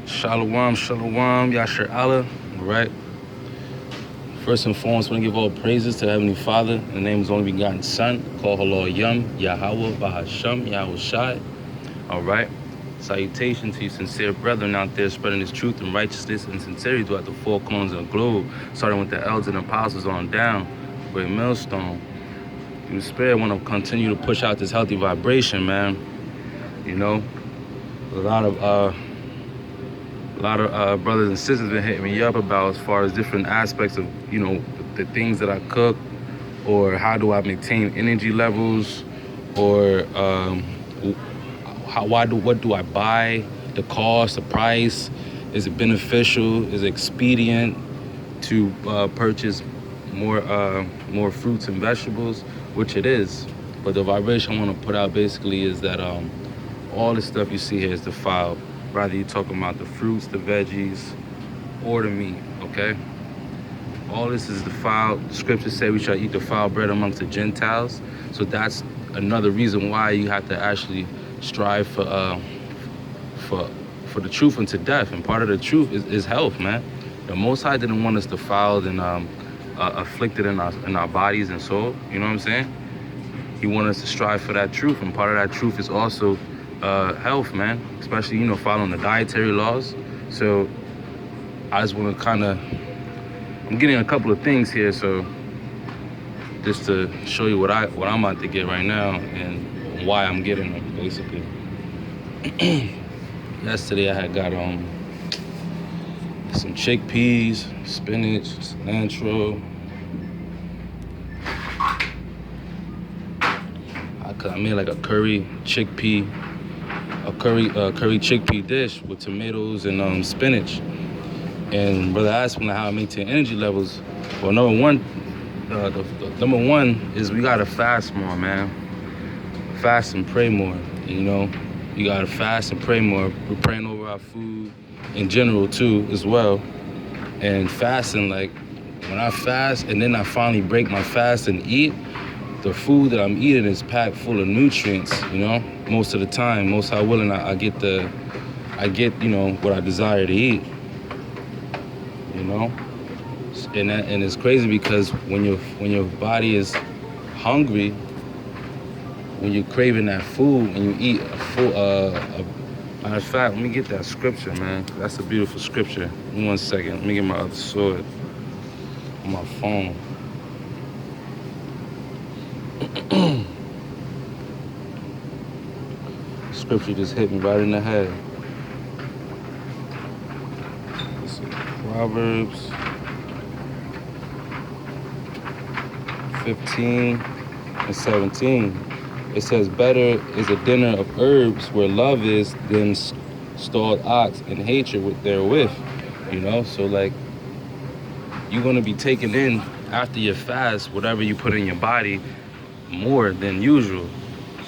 Shalom, shalom, Yasher Allah. All right. First and foremost, I want to give all praises to Heavenly Father in the name of His only begotten Son, called Halal Yum, Yahweh, Bahasham, Yahweh Shai. All right. Salutation to you sincere brethren out there spreading this truth and righteousness and sincerity throughout the four corners of the globe, starting with the elders and apostles on down, Great Millstone. Through the Spirit, I want to continue to push out this healthy vibration, man. You know, a lot of brothers and sisters been hitting me up about as far as different aspects of, you know, the things that I cook, or how do I maintain energy levels, or what do I buy, the cost, the price, is it beneficial, is it expedient to purchase more fruits and vegetables, which it is. But the vibration I want to put out basically is that all the stuff you see here is defiled. Rather you're talking about the fruits, the veggies, or the meat, okay? All this is defiled. The scriptures say we shall eat defiled bread amongst the Gentiles. So that's another reason why you have to actually strive for the truth unto death. And part of the truth is health, man. The Most High didn't want us defiled and afflicted in our bodies and soul. You know what I'm saying? He wanted us to strive for that truth, and part of that truth is also health, man, especially, you know, following the dietary laws. So I just want to I'm getting a couple of things here, so just to show you what I'm about to get right now and why I'm getting them, basically. Yesterday I had got some chickpeas, spinach, cilantro. I made like a curry chickpea dish with tomatoes and spinach. And brother asked me how I maintain energy levels. Well, number one is we gotta fast more, man. Fast and pray more. You know, you gotta fast and pray more. We're praying over our food in general too, as well. And fasting, like when I fast and then I finally break my fast and eat, the food that I'm eating is packed full of nutrients, you know, most of the time. Most High willing, I get, you know, what I desire to eat, you know? And it's crazy because when your body is hungry, when you're craving that food and you eat a full, matter of fact, let me get that scripture, man. That's a beautiful scripture. Give me 1 second. Let me get my other sword on my phone. Scripture just hit me right in the head. Let's see. Proverbs 15 and 17. It says, better is a dinner of herbs where love is than stalled ox and hatred therewith. You know, so like you're gonna be taking in after your fast whatever you put in your body more than usual.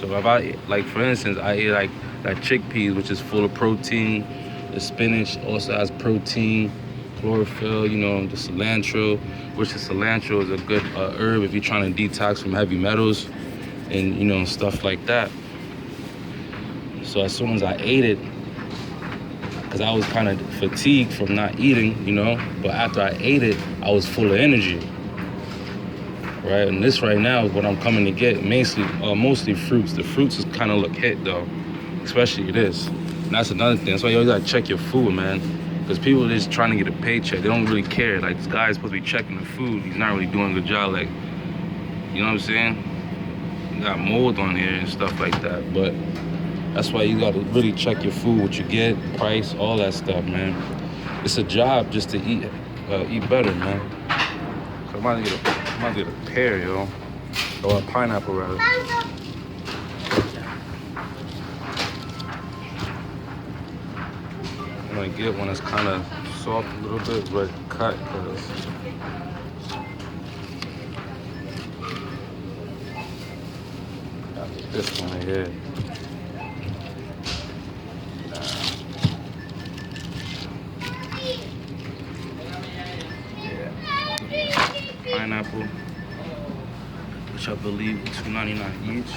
So if I, like for instance, I eat like that chickpeas, which is full of protein. The spinach also has protein, chlorophyll, you know, the cilantro, which the cilantro is a good herb if you're trying to detox from heavy metals and, you know, stuff like that. So as soon as I ate it, because I was kind of fatigued from not eating, you know, but after I ate it, I was full of energy. Right, and this right now is what I'm coming to get, mostly fruits. The fruits is kind of look hit though, especially this. And that's another thing. That's why you always gotta check your food, man. Because people are just trying to get a paycheck. They don't really care. Like, this guy's supposed to be checking the food. He's not really doing a good job. Like, you know what I'm saying? You got mold on here and stuff like that. But that's why you gotta really check your food, what you get, price, all that stuff, man. It's a job just to eat better, man. So I'm about to get a pear, yo. Or a pineapple, rather. I'm gonna get one that's kind of soft a little bit, but cut, cause got this one right here. Pineapple, which I believe is $2.99 each.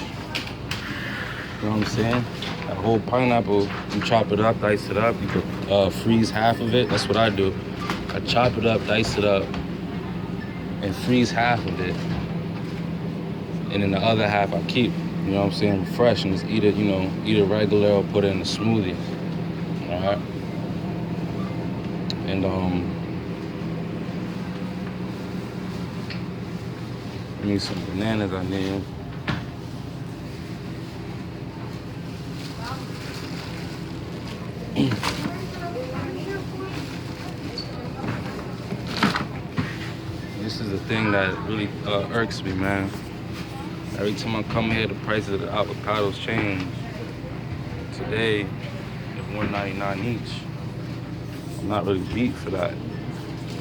You know what I'm saying? A whole pineapple, you chop it up, dice it up. You could freeze half of it. That's what I do. I chop it up, dice it up, and freeze half of it. And then the other half I keep, you know what I'm saying, fresh, and just eat it, eat it regular or put it in a smoothie. All right. And I need some bananas. I need. This is the thing that really irks me, man. Every time I come here, the prices of the avocados change. Today, it's $1.99 each. I'm not really beat for that.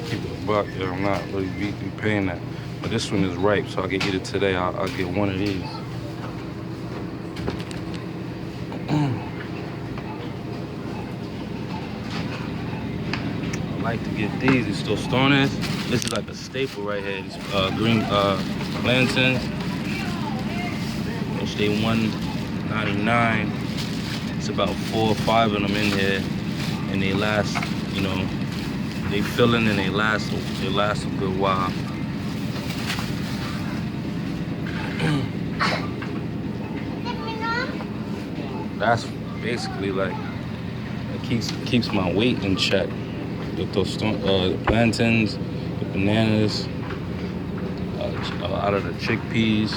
Keep it a buck, yeah, I'm not really beat in paying that. But this one is ripe, so I can eat it today. I'll get one of these. I like to get these. These tostones. This is like a staple right here. These green plantains. Which they $1.99. It's about 4 or 5 of them in here, and they last. They fill in and they last a good while. That's basically like it keeps my weight in check. The plantains, the bananas, out of the chickpeas.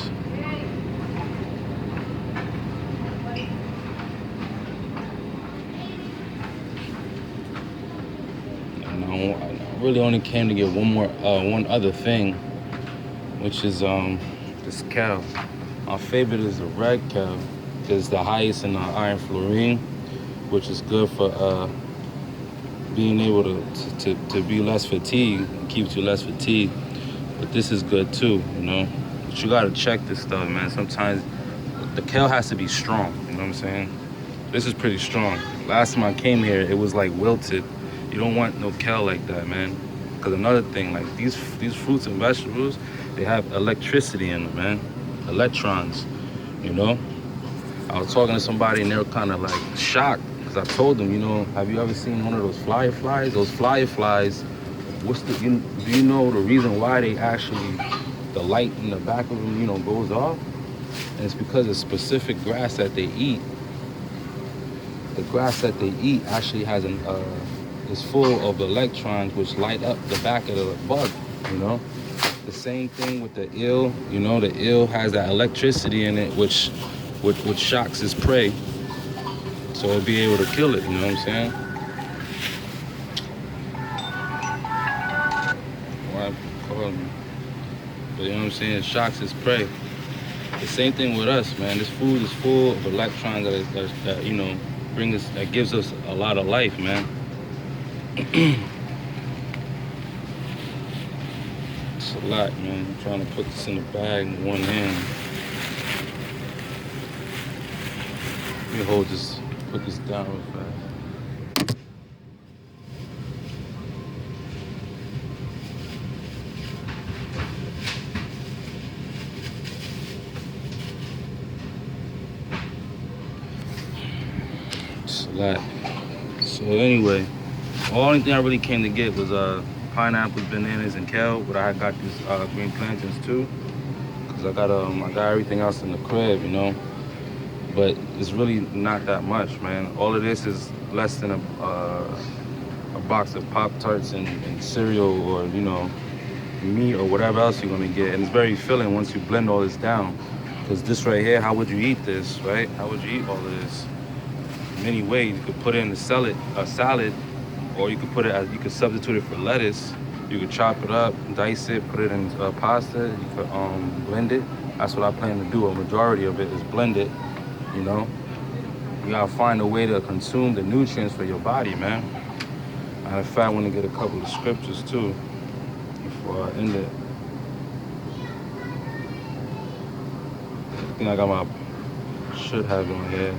And I really only came to get one other thing, which is this kale. My favorite is the red kale. It's the highest in iron fluorine, which is good for being able to be less fatigued. It keeps you less fatigued. But this is good too, But you gotta check this stuff, man. Sometimes the kale has to be strong, you know what I'm saying? This is pretty strong. Last time I came here, it was like wilted. You don't want no kale like that, man. Because another thing, like these fruits and vegetables, they have electricity in them, man. Electrons, I was talking to somebody and they were kind of like shocked because I told them, have you ever seen one of those fireflies? Those fireflies, do you know the reason why they actually, the light in the back of them, goes off? And it's because of specific grass that they eat. The grass that they eat actually has is full of electrons which light up the back of the bug, The same thing with the eel, the eel has that electricity in it which shocks his prey, so it'll be able to kill it, you know what I'm saying? Why calling me? But you know what I'm saying? It shocks his prey. The same thing with us, man. This food is full of electrons that gives us a lot of life, man. It's a lot, man. I'm trying to put this in the bag in one hand. Let me put this down real fast. It's a lot. So anyway, the only thing I really came to get was pineapples, bananas, and kale, but I got these green plantains too, because I got everything else in the crib, But it's really not that much, man. All of this is less than a box of Pop-Tarts and cereal or, meat or whatever else you're gonna get. And it's very filling once you blend all this down. Because this right here, how would you eat this, right? How would you eat all of this? Many ways. You could put it in a salad, or you could substitute it for lettuce. You could chop it up, dice it, put it in pasta. You could blend it. That's what I plan to do. A majority of it is blend it. You gotta find a way to consume the nutrients for your body, man. Matter of fact, I want to get a couple of scriptures too before I end it. I think I should have it on here.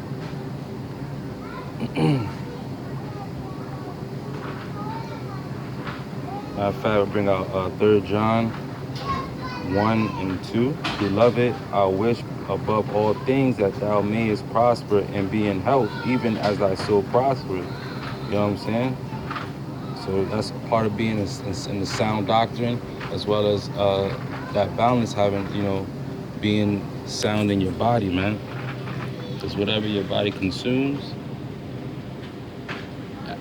Matter of fact, I'll bring out 3 John 1 and 2. Beloved, I wish above all things that thou mayest prosper and be in health, even as thy soul prospereth. You know what I'm saying? So that's part of being in the sound doctrine, as well as that balance, having, being sound in your body, man. Because whatever your body consumes,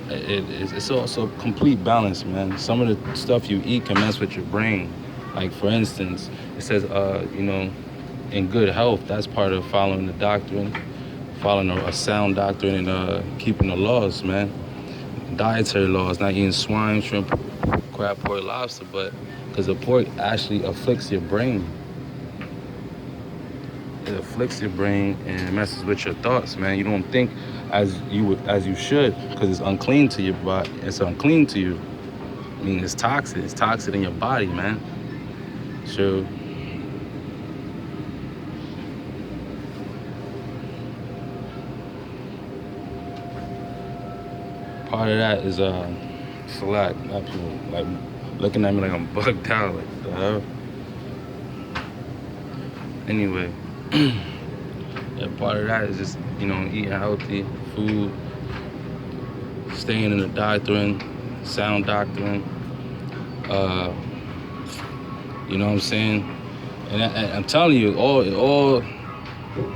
it's also complete balance, man. Some of the stuff you eat can mess with your brain. Like, for instance, it says, in good health, that's part of following the doctrine, following a sound doctrine, and keeping the laws, man. Dietary laws, not eating swine, shrimp, crab, pork, lobster, but because the pork actually afflicts your brain. It afflicts your brain and messes with your thoughts, man. You don't think as you should, because it's unclean to your body. It's unclean to you. I mean, it's toxic. It's toxic in your body, man. So part of that is slack. Not people like looking at me like I'm bugged out, like the hell. Anyway, yeah, part of that is just, eating healthy food, staying in the doctrine, sound doctrine. You know what I'm saying? And I'm telling you, it all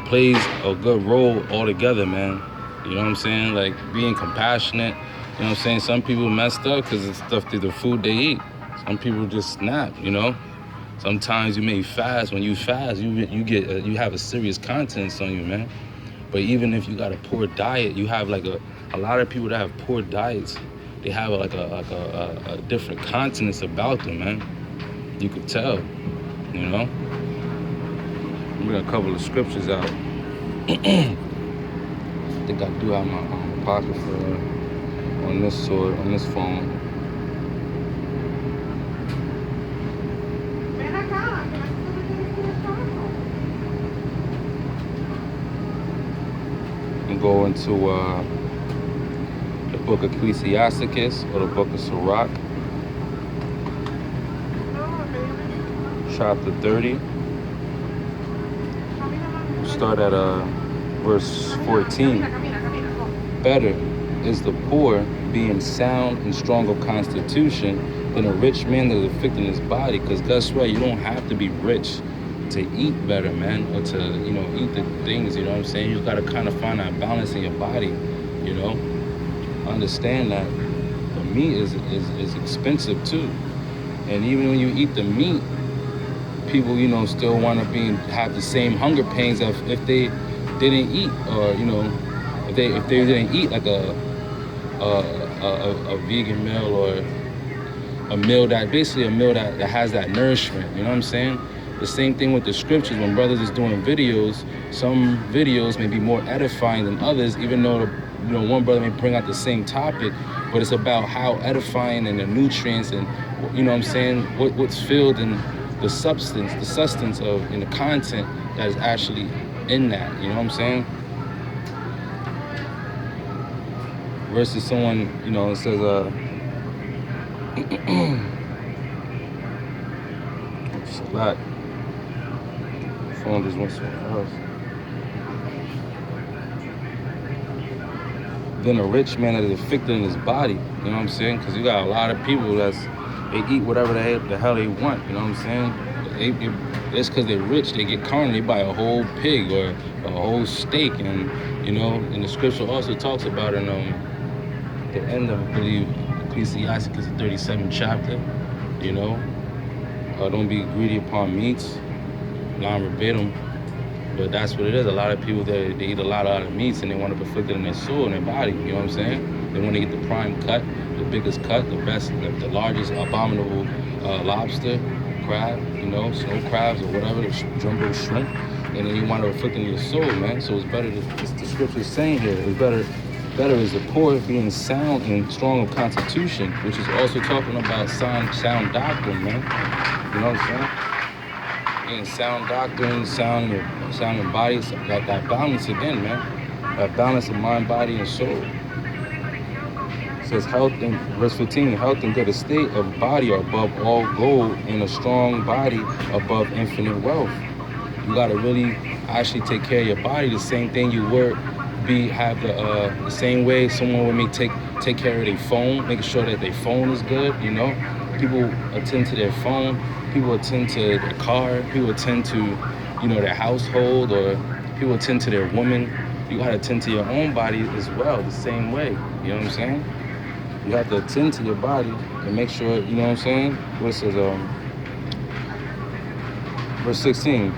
plays a good role all together, man. You know what I'm saying? Like, being compassionate. You know what I'm saying? Some people messed up because of stuff through the food they eat. Some people just snap, Sometimes you may fast. When you fast, you have a serious contents on you, man. But even if you got a poor diet, you have like a lot of people that have poor diets. They have a different continence about them, man. You could tell, I'm bring a couple of scriptures out. I think I do have my pocket for on this sword, on this phone. And go into the book of Ecclesiasticus or the book of Sirach, chapter 30. Start at verse 14. Better is the poor being sound and strong of constitution than a rich man that is afflicted in his body. Because guess what? You don't have to be rich to eat better, man, or to, eat the things, you know what I'm saying? You gotta kind of find that balance in your body, Understand that the meat is expensive too. And even when you eat the meat, people, still want to have the same hunger pains as if they didn't eat, or if they didn't eat like a vegan meal, or a meal that has that nourishment. You know what I'm saying? The same thing with the scriptures. When brothers is doing videos, some videos may be more edifying than others, even though one brother may bring out the same topic, but it's about how edifying and the nutrients and what's filled in the sustenance of in the content that is actually in that. You know what I'm saying? Versus someone, it says Slack. Phone just went somewhere else. Then a rich man that is afflicted in his body. You know what I'm saying? Because you got a lot of people they eat whatever the hell they want. You know what I'm saying? It's because they're rich. They get carnal. They buy a whole pig or a whole steak, and and the scripture also talks about in the end of, I believe, Ecclesiasticus, the 37th chapter. Don't be greedy upon meats, non-verbatim, but that's what it is. A lot of people, they eat a lot of other meats, and they want to be afflicted in their soul, in their body. You know what I'm saying? They want to get the prime cut, the biggest cut, the best, the largest abominable lobster, crab, snow crabs or whatever, the jumbo shrimp, and then you want to afflict in your soul, man. So it's better. The scripture is saying here, it's better is the poor being sound and strong of constitution, which is also talking about sound doctrine, man. You know what I'm saying? Being sound doctrine, sound in body, that balance again, man. That balance of mind, body, and soul. It says health in verse 15, health and good estate of body are above all gold, and a strong body above infinite wealth. You gotta really actually take care of your body. The same thing you would have the same way someone would take care of their phone, making sure that their phone is good. You know, people attend to their phone, people attend to their car, people attend to, you know, their household, or people attend to their woman. You gotta attend to your own body as well, the same way. You know what I'm saying? You have to attend to your body and make sure, you know what I'm saying? What it says, verse 16,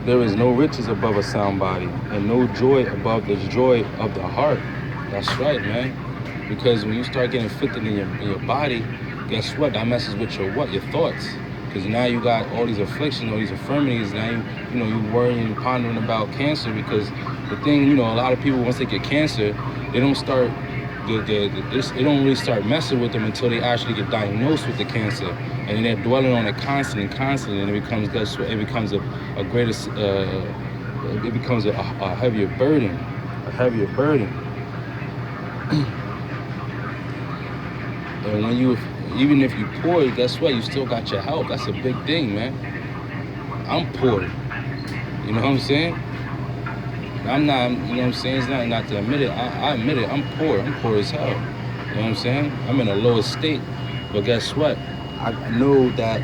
there is no riches above a sound body, and no joy above the joy of the heart. That's right, man. Because when you start getting afflicted in your body, guess what? That messes with your what? Your thoughts. Because now you got all these afflictions, all these infirmities. Now you worrying and pondering about cancer. Because the thing, you know, a lot of people, once they get cancer, they don't start they don't really start messing with them until they actually get diagnosed with the cancer, and then they're dwelling on it constantly, and it becomes a greater, it becomes a heavier burden, And when even if you're poor, guess what? You still got your health. That's a big thing, man. I'm poor. You know what I'm saying? I'm not, you know what I'm saying? It's not to admit it. I admit it. I'm poor. I'm poor as hell. You know what I'm saying? I'm in a low state. But guess what? I know that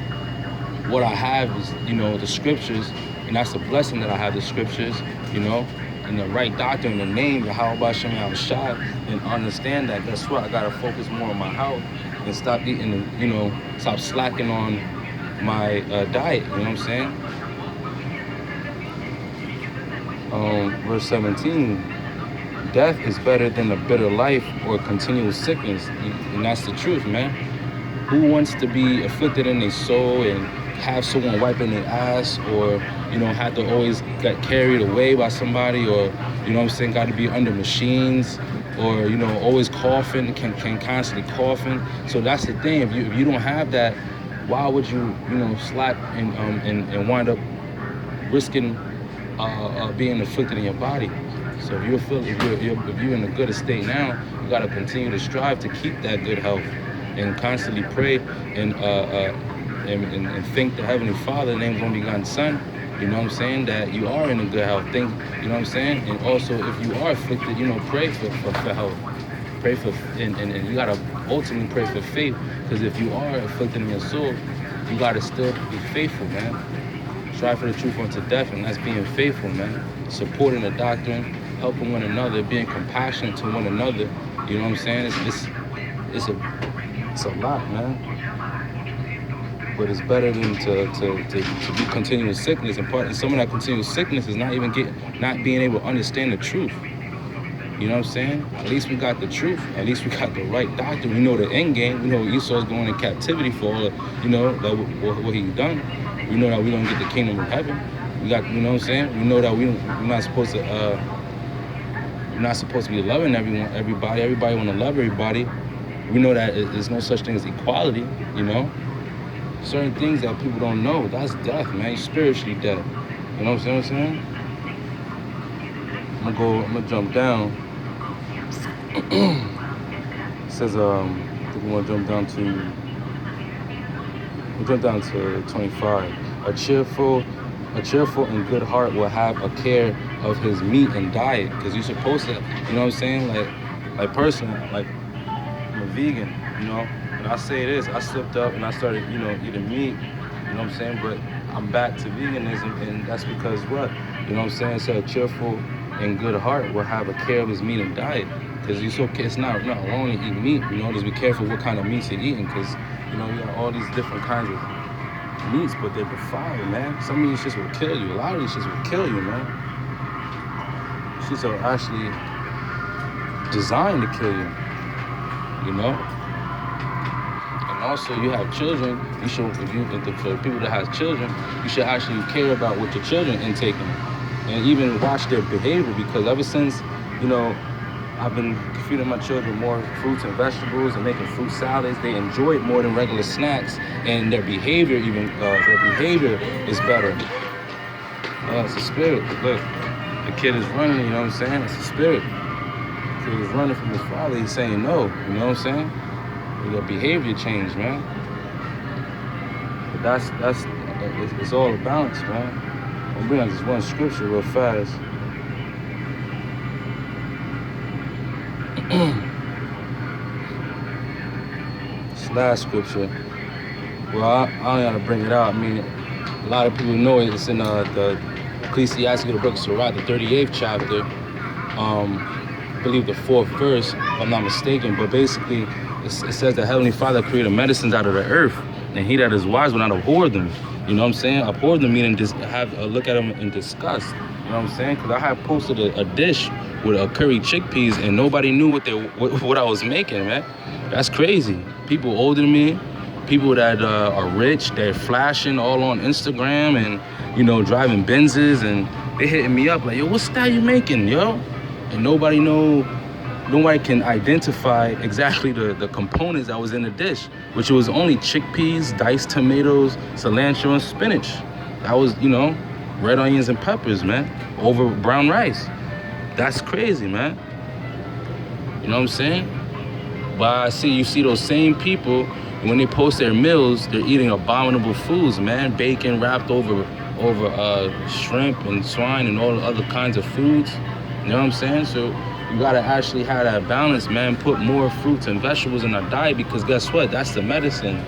what I have is, you know, the scriptures, and that's a blessing that I have the scriptures, you know, and the right doctrine, the name, Yahweh Shem Yahushua, and understand that. Guess what? I gotta focus more on my health and stop eating, you know, stop slacking on my diet. You know what I'm saying? Verse 17, death is better than a bitter life or continual sickness. And that's the truth, man. Who wants to be afflicted in their soul and have someone wiping their ass, or, you know, have to always get carried away by somebody, or, you know what I'm saying, got to be under machines, or, you know, always coughing, can constantly coughing. So that's the thing. If you don't have that, why would you, you know, slack and wind up risking being afflicted in your body? So if you're in a good state now, you got to continue to strive to keep that good health, and constantly pray and thank the Heavenly Father, the name of one begotten Son. You know what I'm saying? That you are in a good health. You know what I'm saying? And also, if you are afflicted, you know, pray for health. Pray for, and you gotta ultimately pray for faith. Because if you are afflicted in your soul, you gotta still be faithful, man. Strive for the truth unto death, and that's being faithful, man. Supporting the doctrine, helping one another, being compassionate to one another. You know what I'm saying? It's a lot, man. But it's better than to be continuous sickness. And some of that continuous sickness is not being able to understand the truth. You know what I'm saying? At least we got the truth. At least we got the right doctrine. We know the end game. We know Esau's going in captivity for all of, you know, what he's done. We know that we don't get the kingdom of heaven. We got, you know what I'm saying? We know that we're not supposed to be loving everybody. Everybody want to love everybody. We know that there's no such thing as equality, you know? Certain things that people don't know, that's death, man. You're spiritually dead. You know what I'm saying? I'm gonna jump down. It says, I think we're gonna jump down to 25. A cheerful and good heart will have a care of his meat and diet. Because you're supposed to, you know what I'm saying? Like personally, like, I'm a vegan, you know? And I say this, I slipped up and I started, you know, eating meat, you know what I'm saying? But I'm back to veganism, and that's because what? You know what I'm saying? So a cheerful and good heart will have a care of his meat and diet. Because it's not wrong to eat meat, you know? Just be careful what kind of meat you're eating, because, you know, you got all these different kinds of meats, but they're defiled, man. Some of these shits will kill you. A lot of these shits will kill you, man. Shits are actually designed to kill you, you know? Also, you have children. You should, for people that have children, you should actually care about what your children intaking, and even watch their behavior. Because ever since, you know, I've been feeding my children more fruits and vegetables and making fruit salads, they enjoy it more than regular snacks, and their behavior is better. It's a spirit. Look, the kid is running. You know what I'm saying? It's a spirit. So he was running from his father. He's saying no. You know what I'm saying? Your behavior change, man. But it's all a balance, man. I'm bringing this one scripture real fast. This last scripture. Well, I don't gotta bring it out. I mean, a lot of people know it. It's in the Ecclesiastical book of Sirach, the 38th chapter. I believe the 4th verse, if I'm not mistaken. But basically, it says the Heavenly Father created medicines out of the earth, and he that is wise will not abhor them. You know what I'm saying? Abhor them meaning just have a look at them in disgust. You know what I'm saying? Because I had posted a dish with a curry chickpeas, and nobody knew what I was making, man. That's crazy. People older than me, people that are rich, they're flashing all on Instagram and, you know, driving Benzes, and they hitting me up like, yo, what style you making, yo? And nobody can identify exactly the components that was in the dish, which was only chickpeas, diced tomatoes, cilantro, and spinach. That was, you know, red onions and peppers, man, over brown rice. That's crazy, man. You know what I'm saying? But you see those same people, when they post their meals, they're eating abominable foods, man. Bacon wrapped over shrimp and swine and all other kinds of foods. You know what I'm saying? So you gotta actually have that balance, man. Put more fruits and vegetables in our diet, because guess what? That's the medicine.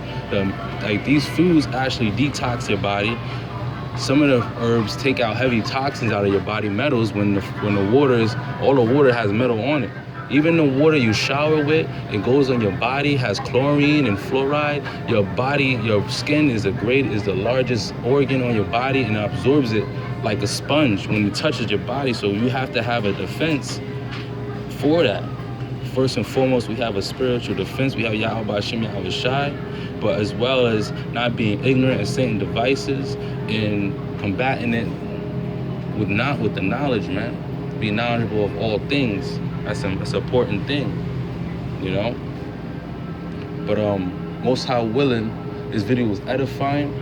Like these foods actually detox your body. Some of the herbs take out heavy toxins out of your body, metals, when the water all the water has metal on it. Even the water you shower with, it goes on your body, has chlorine and fluoride. Your body, your skin is the largest organ on your body, and it absorbs it like a sponge when it touches your body. So you have to have a defense for that. First and foremost, we have a spiritual defense. We have Yahweh Hashem Yahweh Shai, but as well as not being ignorant of Satan's devices and combating it with the knowledge, man. Be knowledgeable of all things. That's an important thing, you know. But most high willing, this video was edifying.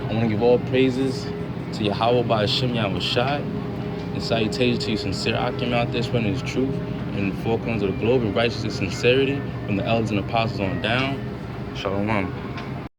I want to give all praises to Yahweh by Hashem Yahweh Shai, and salutations to you sincere Akim out there spreading his truth in the four corners of the globe in righteousness and sincerity, from the elders and apostles on down. Shalom.